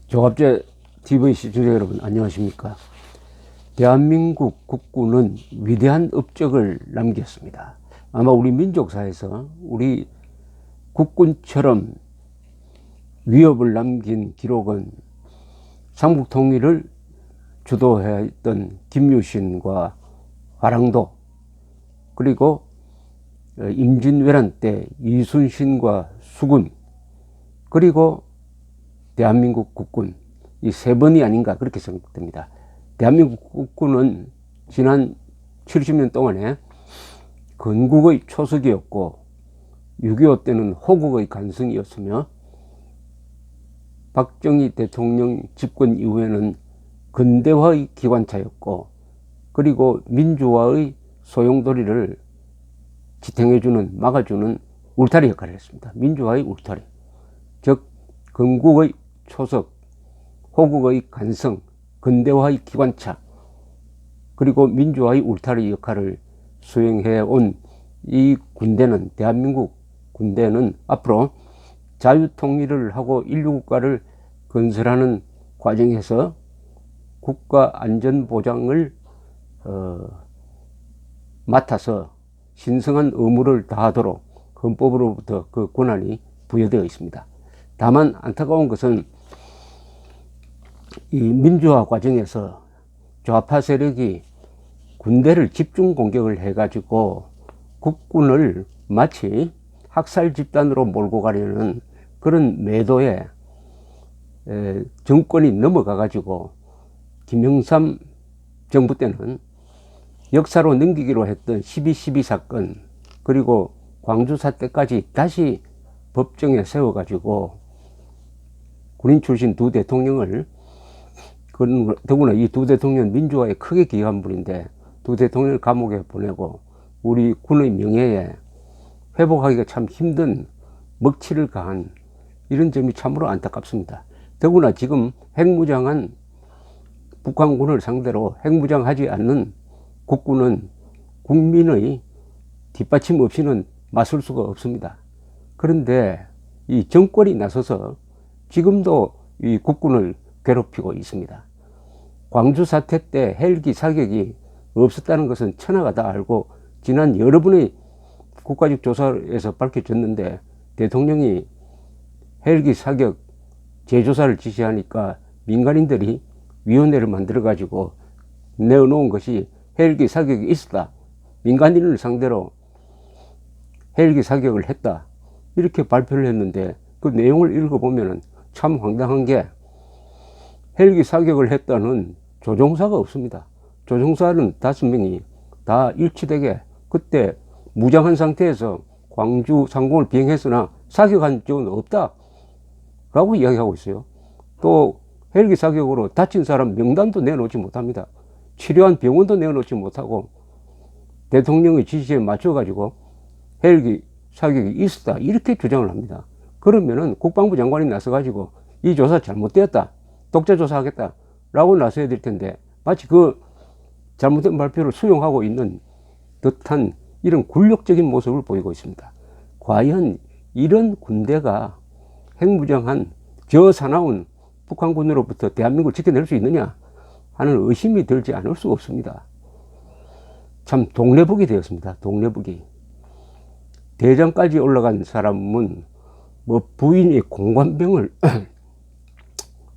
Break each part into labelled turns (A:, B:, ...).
A: 조갑제 TV 시청자 여러분 안녕하십니까. 대한민국 국군은 위대한 업적을 남겼습니다. 아마 우리 민족사에서 우리 국군처럼 위협을 남긴 기록은 삼국통일을 주도했던 김유신과 화랑도, 그리고 임진왜란 때 이순신과 수군, 그리고 대한민국 국군, 이 세 번이 아닌가 그렇게 생각됩니다. 대한민국 국군은 지난 70년 동안에 건국의 초석이었고 6.25 때는 호국의 간승이었으며 박정희 대통령 집권 이후에는 근대화의 기관차였고, 그리고 민주화의 소용돌이를 지탱해주는, 막아주는 울타리 역할을 했습니다. 민주화의 울타리, 즉 건국의 초석, 호국의 간성, 근대화의 기관차, 그리고 민주화의 울타리 역할을 수행해 온 이 군대는, 대한민국 군대는 앞으로 자유통일을 하고 인류국가를 건설하는 과정에서 국가 안전보장을 맡아서 신성한 의무를 다하도록 헌법으로부터 그 권한이 부여되어 있습니다. 다만 안타까운 것은 이 민주화 과정에서 좌파 세력이 군대를 집중 공격을 해가지고 국군을 마치 학살 집단으로 몰고 가려는 그런 매도에 정권이 넘어가가지고 김영삼 정부 때는 역사로 넘기기로 했던 12.12 사건, 그리고 광주 사태까지 다시 법정에 세워가지고 군인 출신 두 대통령을, 더구나 이 두 대통령 민주화에 크게 기여한 분인데 두 대통령을 감옥에 보내고 우리 군의 명예에 회복하기가 참 힘든 먹칠을 가한 이런 점이 참으로 안타깝습니다. 더구나 지금 핵무장한 북한군을 상대로 핵무장하지 않는 국군은 국민의 뒷받침 없이는 맞설 수가 없습니다. 그런데 이 정권이 나서서 지금도 이 국군을 괴롭히고 있습니다. 광주 사태 때 헬기 사격이 없었다는 것은 천하가 다 알고 지난 여러 번의 국가적 조사에서 밝혀졌는데, 대통령이 헬기 사격 재조사를 지시하니까 민간인들이 위원회를 만들어 가지고 내어놓은 것이 헬기 사격이 있었다, 민간인을 상대로 헬기 사격을 했다, 이렇게 발표를 했는데 그 내용을 읽어보면 참 황당한 게 헬기 사격을 했다는 조종사가 없습니다. 조종사는 5명이 다 일치되게 그때 무장한 상태에서 광주 상공을 비행했으나 사격한 적은 없다 라고 이야기하고 있어요. 또 헬기 사격으로 다친 사람 명단도 내놓지 못합니다. 치료한 병원도 내놓지 못하고 대통령의 지시에 맞춰 가지고 헬기 사격이 있었다 이렇게 주장을 합니다. 그러면은 국방부 장관이 나서 가지고 이 조사 잘못되었다, 독자 조사하겠다 라고 나서야 될 텐데 마치 그 잘못된 발표를 수용하고 있는 듯한 이런 굴욕적인 모습을 보이고 있습니다. 과연 이런 군대가 핵무장한 저 사나운 북한군으로부터 대한민국을 지켜낼 수 있느냐 하는 의심이 들지 않을 수 없습니다. 참 동네북이 되었습니다. 동네북이. 대장까지 올라간 사람은 뭐 부인이 공관병을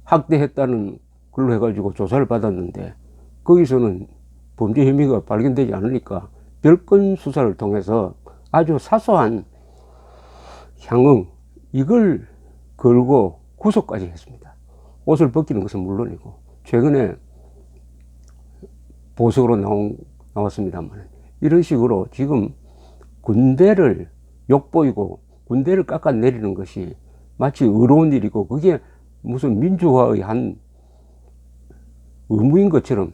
A: 학대했다는 걸로 해가지고 조사를 받았는데 거기서는 범죄 혐의가 발견되지 않으니까 별건 수사를 통해서 아주 사소한 향응, 이걸 걸고 구속까지 했습니다. 옷을 벗기는 것은 물론이고 최근에 보석으로 나왔습니다만 이런 식으로 지금 군대를 욕보이고 군대를 깎아내리는 것이 마치 의로운 일이고 그게 무슨 민주화의 한 의무인 것처럼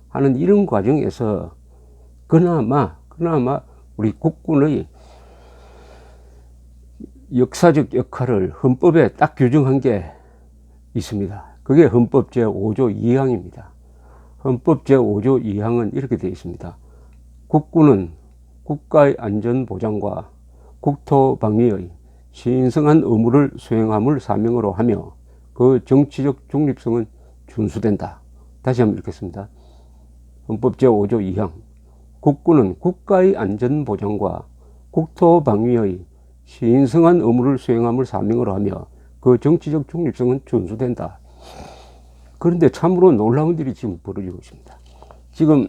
A: 하는 이런 과정에서 그나마 우리 국군의 역사적 역할을 헌법에 딱 규정한 게 있습니다. 그게 헌법 제5조 2항입니다. 헌법 제5조 2항은 이렇게 되어 있습니다. 국군은 국가의 안전보장과 국토방위의 신성한 의무를 수행함을 사명으로 하며 그 정치적 중립성은 준수된다. 다시 한번 읽겠습니다. 헌법 제5조 2항 국군은 국가의 안전보장과 국토방위의 신성한 의무를 수행함을 사명으로 하며 그 정치적 중립성은 준수된다. 그런데 참으로 놀라운 일이 지금 벌어지고 있습니다. 지금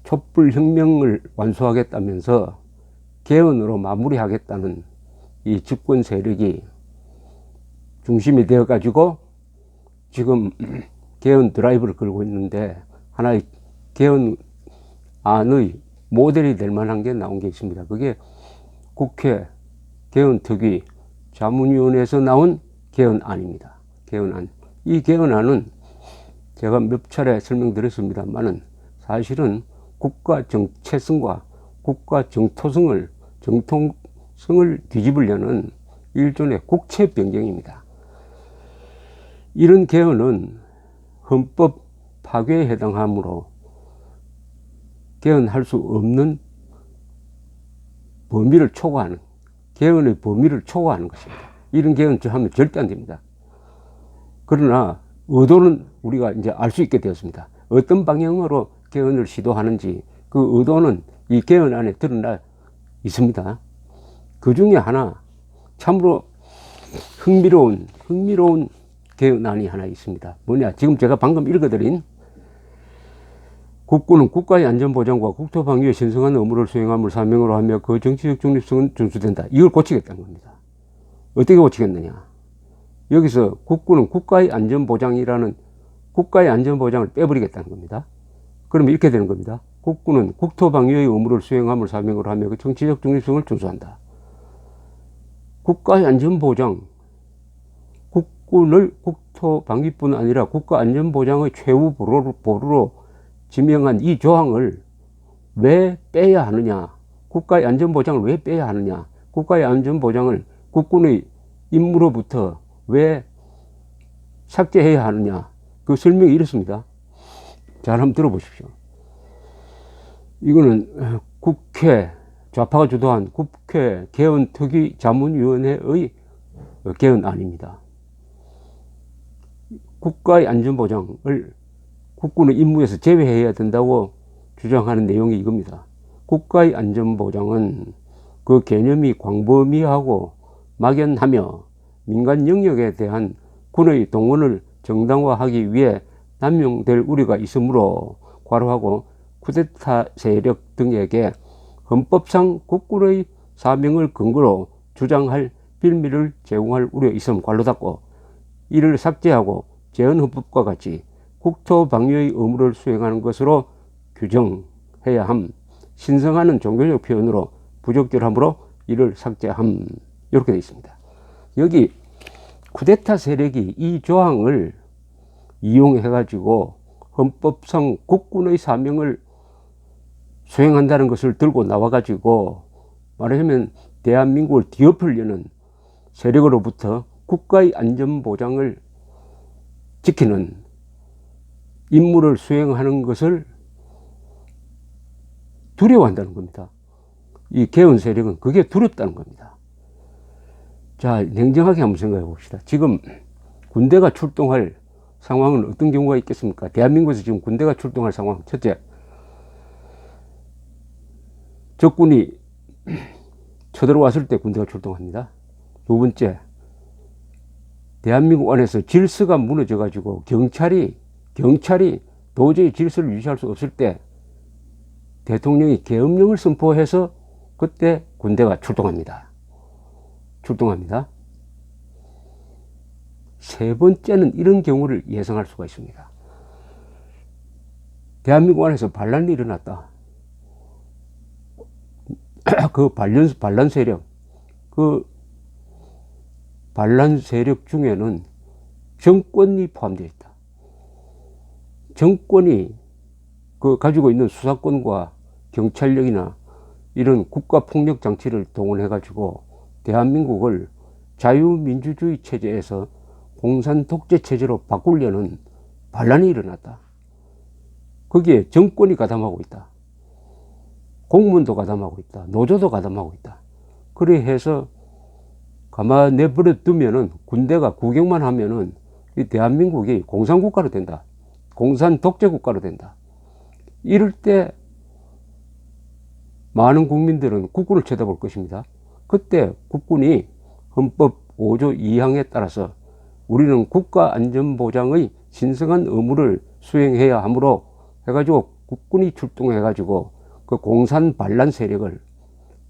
A: 촛불혁명을 완수하겠다면서 개헌으로 마무리하겠다는 이 집권 세력이 중심이 되어 가지고 지금 개헌 드라이브를 걸고 있는데, 하나의 개헌안의 모델이 될 만한 게 나온 게 있습니다. 그게 국회 개헌특위 자문위원회에서 나온 개헌안입니다. 개헌안. 이 개헌안은 제가 몇 차례 설명드렸습니다만은 사실은 국가 정체성과 국가 정통성을 뒤집으려는 일종의 국채 변경입니다. 이런 개헌은 헌법 파괴에 해당하므로 개헌할 수 없는 범위를 초과하는, 개헌의 범위를 초과하는 것입니다. 이런 개헌을 하면 절대 안 됩니다. 그러나 의도는 우리가 이제 알 수 있게 되었습니다. 어떤 방향으로 개헌을 시도하는지 그 의도는 이 개헌 안에 드러나 있습니다. 그 중에 하나 참으로 흥미로운 개헌안이 하나 있습니다. 뭐냐, 지금 제가 방금 읽어드린 국군은 국가의 안전보장과 국토방위의 신성한 의무를 수행함을 사명으로 하며 그 정치적 중립성은 준수된다. 이걸 고치겠다는 겁니다. 어떻게 고치겠느냐. 여기서 국군은 국가의 안전보장이라는 국가의 안전보장을 빼버리겠다는 겁니다. 그러면 이렇게 되는 겁니다. 국군은 국토방위의 의무를 수행함을 사명으로 하며 그 정치적 중립성을 준수한다. 국가의 안전보장, 국군을 국토방위뿐 아니라 국가안전보장의 최후 보루로 지명한 이 조항을 왜 빼야 하느냐, 국가의 안전보장을 왜 빼야 하느냐, 국가의 안전보장을 국군의 임무로부터 왜 삭제해야 하느냐, 그 설명이 이렇습니다. 잘 한번 들어보십시오. 이거는 국회, 좌파가 주도한 국회 개헌특위 자문위원회의 개헌안입니다. 국가의 안전보장을 국군의 임무에서 제외해야 된다고 주장하는 내용이 이겁니다. 국가의 안전보장은 그 개념이 광범위하고 막연하며 민간 영역에 대한 군의 동원을 정당화하기 위해 남용될 우려가 있으므로 괄호하고 쿠데타 세력 등에게 헌법상 국군의 사명을 근거로 주장할 빌미를 제공할 우려 있음 괄호 닫고 이를 삭제하고 재헌헌법과 같이 국토방위의 의무를 수행하는 것으로 규정해야 함. 신성하는 종교적 표현으로 부적절하므로 이를 삭제함. 이렇게 되어 있습니다. 여기 쿠데타 세력이 이 조항을 이용해 가지고 헌법상 국군의 사명을 수행한다는 것을 들고 나와 가지고 말하자면 대한민국을 뒤엎으려는 세력으로부터 국가의 안전보장을 지키는 임무를 수행하는 것을 두려워한다는 겁니다. 이 개헌 세력은 그게 두렵다는 겁니다. 자, 냉정하게 한번 생각해 봅시다. 지금 군대가 출동할 상황은 어떤 경우가 있겠습니까? 대한민국에서 지금 군대가 출동할 상황. 첫째, 적군이 쳐들어왔을 때 군대가 출동합니다. 두 번째, 대한민국 안에서 질서가 무너져 가지고 경찰이 도저히 질서를 유지할 수 없을 때 대통령이 계엄령을 선포해서 그때 군대가 출동합니다. 세 번째는 이런 경우를 예상할 수가 있습니다. 대한민국 안에서 반란이 일어났다. 그 반란 세력, 그 반란 세력 중에는 정권이 포함되어 있다. 정권이 그 가지고 있는 수사권과 경찰력이나 이런 국가폭력 장치를 동원해 가지고 대한민국을 자유민주주의 체제에서 공산 독재 체제로 바꾸려는 반란이 일어났다. 거기에 정권이 가담하고 있다. 공무원도 가담하고 있다. 노조도 가담하고 있다. 그래 해서 가만 내버려 두면은, 군대가 구경만 하면은 이 대한민국이 공산국가로 된다. 공산 독재국가로 된다. 이럴 때 많은 국민들은 국군을 쳐다볼 것입니다. 그때 국군이 헌법 5조 2항에 따라서 우리는 국가안전보장의 신성한 의무를 수행해야 하므로 해가지고 국군이 출동해가지고 그 공산 반란 세력을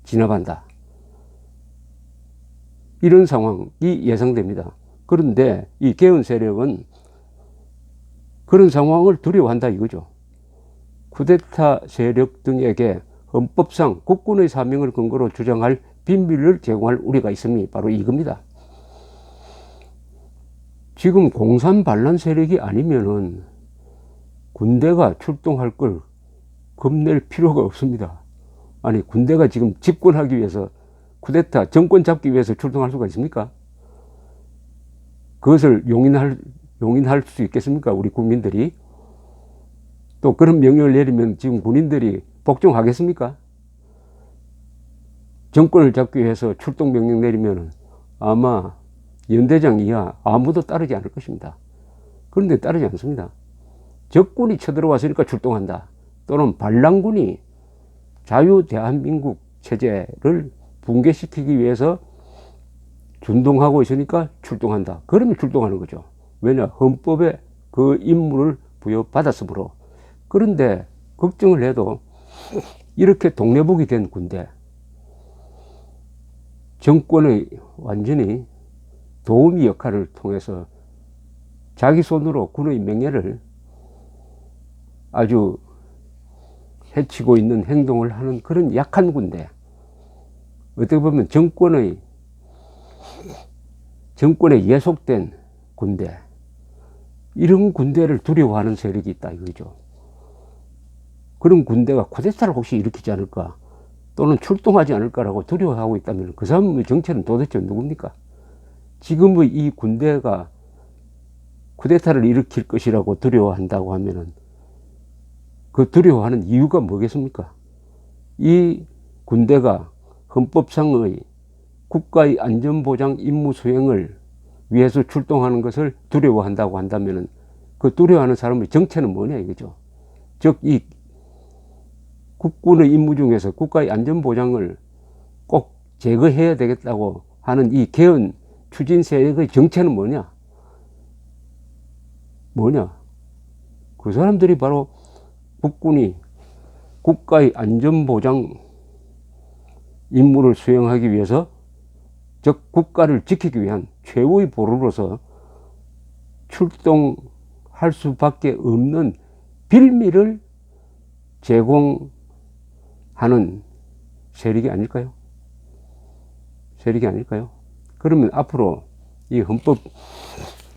A: 진압한다. 이런 상황이 예상됩니다. 그런데 이 개헌 세력은 그런 상황을 두려워한다 이거죠. 쿠데타 세력 등에게 헌법상 국군의 사명을 근거로 주장할 비밀을 제공할 우려가 있음이 바로 이겁니다. 지금 공산 반란 세력이 아니면은 군대가 출동할 걸 겁낼 필요가 없습니다. 아니, 군대가 지금 집권하기 위해서, 쿠데타 정권 잡기 위해서 출동할 수가 있습니까? 그것을 용인할 수 있겠습니까? 우리 국민들이. 또 그런 명령을 내리면 지금 군인들이 복종하겠습니까? 정권을 잡기 위해서 출동 명령 내리면 아마 연대장 이하 아무도 따르지 않을 것입니다. 그런데 따르지 않습니다. 적군이 쳐들어왔으니까 출동한다. 또는 반란군이 자유 대한민국 체제를 붕괴시키기 위해서 준동하고 있으니까 출동한다. 그러면 출동하는 거죠. 왜냐? 헌법에 그 임무를 부여받았으므로. 그런데 걱정을 해도 이렇게 동네북이 된 군대, 정권의 완전히 도우미 역할을 통해서 자기 손으로 군의 명예를 아주 해치고 있는 행동을 하는 그런 약한 군대, 어떻게 보면 정권에 예속된 군대, 이런 군대를 두려워하는 세력이 있다 이거죠. 그런 군대가 쿠데타를 혹시 일으키지 않을까, 또는 출동하지 않을까라고 두려워하고 있다면 그 사람의 정체는 도대체 누굽니까? 지금의 이 군대가 쿠데타를 일으킬 것이라고 두려워한다고 하면은 그 두려워하는 이유가 뭐겠습니까? 이 군대가 헌법상의 국가의 안전보장 임무 수행을 위해서 출동하는 것을 두려워한다고 한다면은 그 두려워하는 사람의 정체는 뭐냐 이거죠. 즉, 이 국군의 임무 중에서 국가의 안전보장을 꼭 제거해야 되겠다고 하는 이 개헌 추진 세력의 정체는 뭐냐? 그 사람들이 바로 국군이 국가의 안전보장 임무를 수행하기 위해서, 즉 국가를 지키기 위한 최후의 보루로서 출동할 수밖에 없는 빌미를 제공하는 세력이 아닐까요? 그러면 앞으로 이 헌법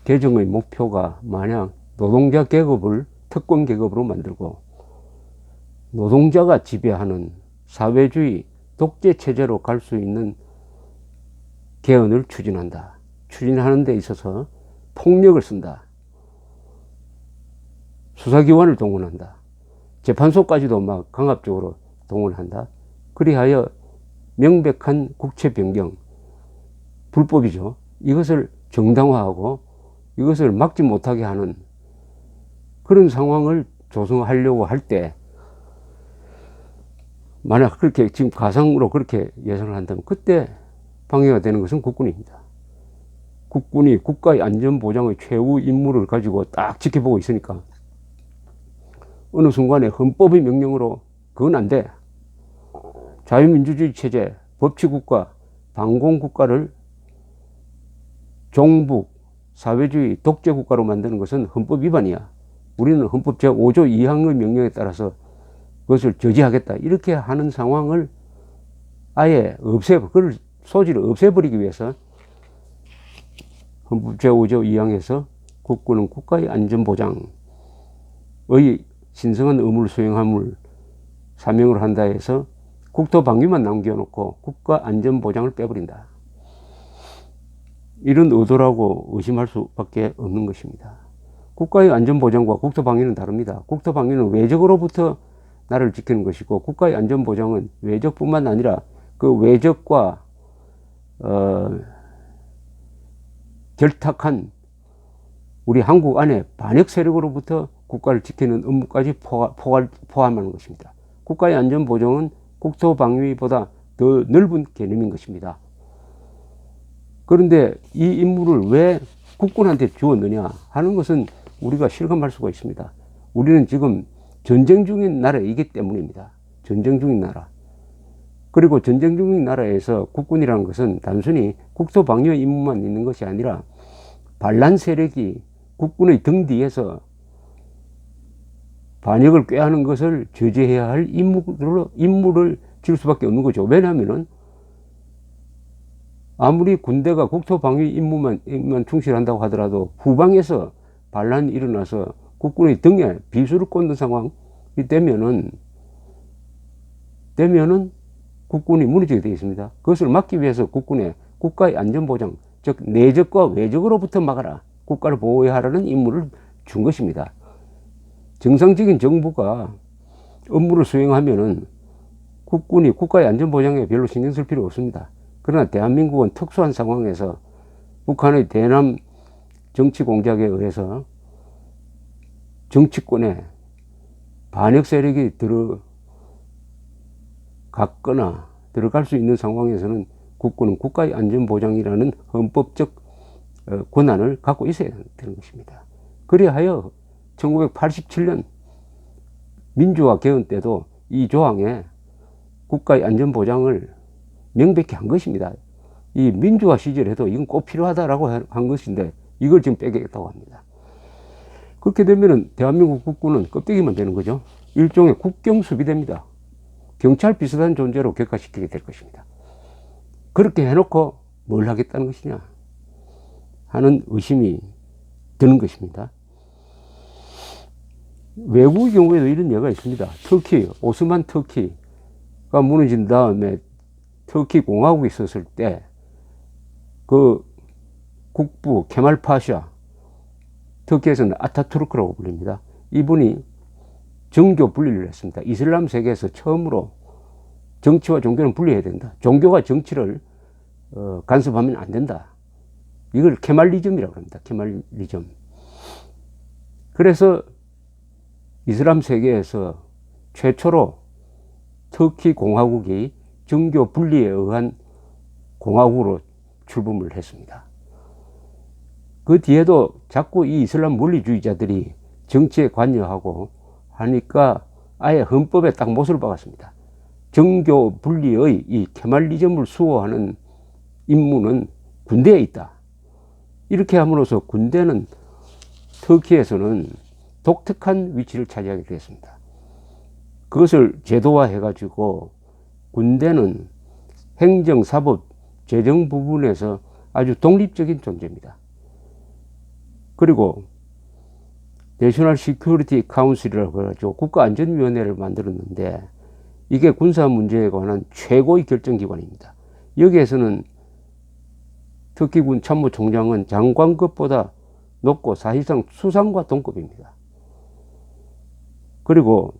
A: 개정의 목표가 만약 노동자 계급을 특권 계급으로 만들고 노동자가 지배하는 사회주의 독재 체제로 갈 수 있는 개헌을 추진한다. 추진하는 데 있어서 폭력을 쓴다. 수사기관을 동원한다. 재판소까지도 막 강압적으로 동원한다. 그리하여 명백한 국채 변경, 불법이죠. 이것을 정당화하고 이것을 막지 못하게 하는 그런 상황을 조성하려고 할 때, 만약 그렇게 지금 가상으로 그렇게 예상을 한다면 그때 방해가 되는 것은 국군입니다. 국군이 국가의 안전보장의 최후 임무를 가지고 딱 지켜보고 있으니까 어느 순간에 헌법의 명령으로 그건 안 돼. 자유민주주의 체제, 법치국가, 반공국가를 종북, 사회주의, 독재국가로 만드는 것은 헌법 위반이야. 우리는 헌법 제5조 2항의 명령에 따라서 그것을 저지하겠다. 이렇게 하는 상황을 아예 그걸 소지를 없애버리기 위해서 헌법 제5조 2항에서 국군은 국가의 안전보장의 신성한 의무를 수행함을 사명으로 한다 해서 국토방위만 남겨놓고 국가 안전보장을 빼버린다. 이런 의도라고 의심할 수밖에 없는 것입니다. 국가의 안전보장과 국토방위는 다릅니다. 국토방위는 외적으로부터 나를 지키는 것이고, 국가의 안전보장은 외적뿐만 아니라 그 외적과 결탁한 우리 한국 안에 반역 세력으로부터 국가를 지키는 업무까지 포함하는 것입니다. 국가의 안전보장은 국토방위보다 더 넓은 개념인 것입니다. 그런데 이 임무를 왜 국군한테 주었느냐 하는 것은 우리가 실감할 수가 있습니다. 우리는 지금 전쟁 중인 나라이기 때문입니다. 전쟁 중인 나라. 그리고 전쟁 중인 나라에서 국군이라는 것은 단순히 국토방위 임무만 있는 것이 아니라 반란 세력이 국군의 등 뒤에서 반역을 꾀하는 것을 저지해야 할 임무를 질 수밖에 없는 거죠. 왜냐하면은 아무리 군대가 국토방위 임무만 충실한다고 하더라도 후방에서 반란이 일어나서 국군의 등에 비수를 꽂는 상황이 되면은 국군이 무너지게 되어 있습니다. 그것을 막기 위해서 국가의 안전보장, 즉 내적과 외적으로부터 막아라, 국가를 보호해야 하라는 임무를 준 것입니다. 정상적인 정부가 업무를 수행하면은 국군이 국가의 안전보장에 별로 신경 쓸 필요 없습니다. 그러나 대한민국은 특수한 상황에서 북한의 대남 정치 공작에 의해서 정치권에 반역 세력이 들어갈 수 있는 상황에서는 국군은 국가의 안전보장이라는 헌법적 권한을 갖고 있어야 되는 것입니다. 그리하여 1987년 민주화 개헌 때도 이 조항에 국가의 안전보장을 명백히 한 것입니다. 이 민주화 시절에도 이건 꼭 필요하다라고 한 것인데 이걸 지금 빼겠다고 합니다. 그렇게 되면은 대한민국 국군은 껍데기만 되는 거죠. 일종의 국경수비대입니다. 경찰 비슷한 존재로 격화시키게 될 것입니다. 그렇게 해놓고 뭘 하겠다는 것이냐 하는 의심이 드는 것입니다. 외국의 경우에도 이런 예가 있습니다. 터키, 오스만 터키가 무너진 다음에 터키 공화국이 있었을 때 그 국부 케말 파샤, 터키에서는 아타투르크라고 불립니다. 이분이 정교 분리를 했습니다. 이슬람 세계에서 처음으로 정치와 종교는 분리해야 된다. 종교가 정치를 간섭하면 안 된다. 이걸 케말리즘이라고 합니다. 케말리즘. 그래서 이슬람 세계에서 최초로 터키 공화국이 정교 분리에 의한 공화국으로 출범을 했습니다. 그 뒤에도 자꾸 이 이슬람 원리주의자들이 정치에 관여하고 하니까 아예 헌법에 딱 못을 박았습니다. 정교 분리의 이 케말리즘을 수호하는 임무는 군대에 있다. 이렇게 함으로써 군대는 터키에서는 독특한 위치를 차지하게 되었습니다. 그것을 제도화해 가지고 군대는 행정, 사법, 재정 부분에서 아주 독립적인 존재입니다. 그리고 내셔널 시큐리티 카운슬이라고 해가지고 국가안전위원회를 만들었는데 이게 군사 문제에 관한 최고의 결정기관입니다. 여기에서는 터키군 참모총장은 장관급보다 높고 사실상 수상과 동급입니다. 그리고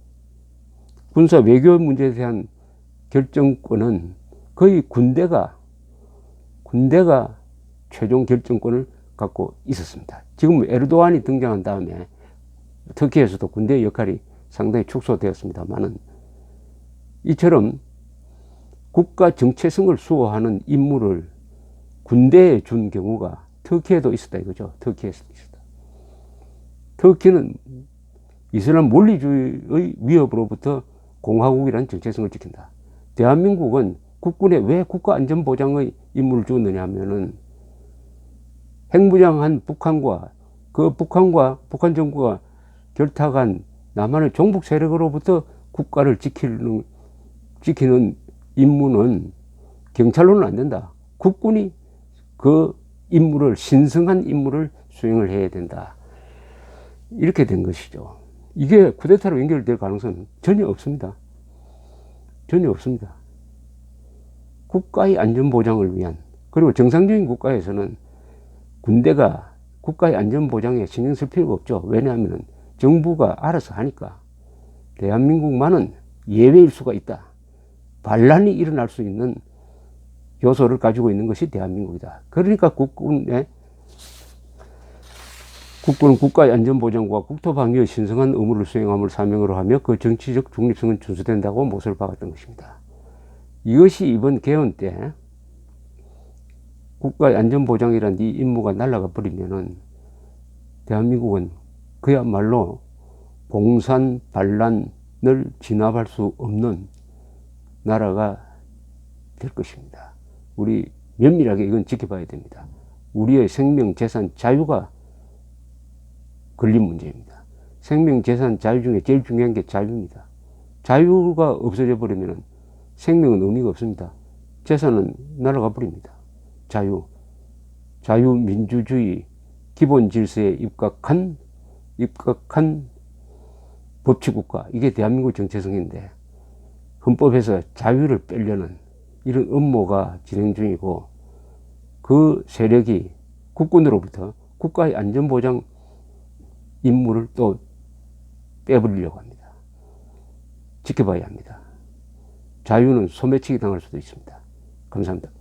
A: 군사 외교 문제에 대한 결정권은 거의 군대가 최종 결정권을 갖고 있었습니다. 지금 에르도안이 등장한 다음에 터키에서도 군대의 역할이 상당히 축소되었습니다만은 이처럼 국가 정체성을 수호하는 임무를 군대에 준 경우가 터키에도 있었다 이거죠. 터키에서도 있었다. 터키는 이슬람 원리주의의 위협으로부터 공화국이라는 정체성을 지킨다. 대한민국은 국군에 왜 국가안전보장의 임무를 주었느냐 하면은 핵무장한 북한과 북한 정부가 결탁한 남한의 종북 세력으로부터 국가를 지키는 임무는 경찰로는 안 된다. 국군이 그 임무를, 신성한 임무를 수행을 해야 된다. 이렇게 된 것이죠. 이게 쿠데타로 연결될 가능성은 전혀 없습니다. 전혀 없습니다. 국가의 안전보장을 위한, 그리고 정상적인 국가에서는 군대가 국가의 안전보장에 신경 쓸 필요가 없죠. 왜냐하면 정부가 알아서 하니까. 대한민국만은 예외일 수가 있다. 반란이 일어날 수 있는 요소를 가지고 있는 것이 대한민국이다. 그러니까 국군에 국군은 국가의 안전보장과 국토방위의 신성한 의무를 수행함을 사명으로 하며 그 정치적 중립성은 준수된다고 못을 박았던 것입니다. 이것이 이번 개헌 때 국가의 안전보장이란 이 임무가 날아가 버리면은 대한민국은 그야말로 봉산 반란을 진압할 수 없는 나라가 될 것입니다. 우리 면밀하게 이건 지켜봐야 됩니다. 우리의 생명, 재산, 자유가 걸린 문제입니다. 생명, 재산, 자유 중에 제일 중요한 게 자유입니다. 자유가 없어져 버리면 생명은 의미가 없습니다. 재산은 날아가 버립니다. 자유민주주의 기본 질서에 입각한 법치국가, 이게 대한민국 정체성인데 헌법에서 자유를 빼려는 이런 음모가 진행 중이고, 그 세력이 국군으로부터 국가의 안전보장 임무를 또 빼버리려고 합니다. 지켜봐야 합니다. 자유는 소매치기 당할 수도 있습니다. 감사합니다.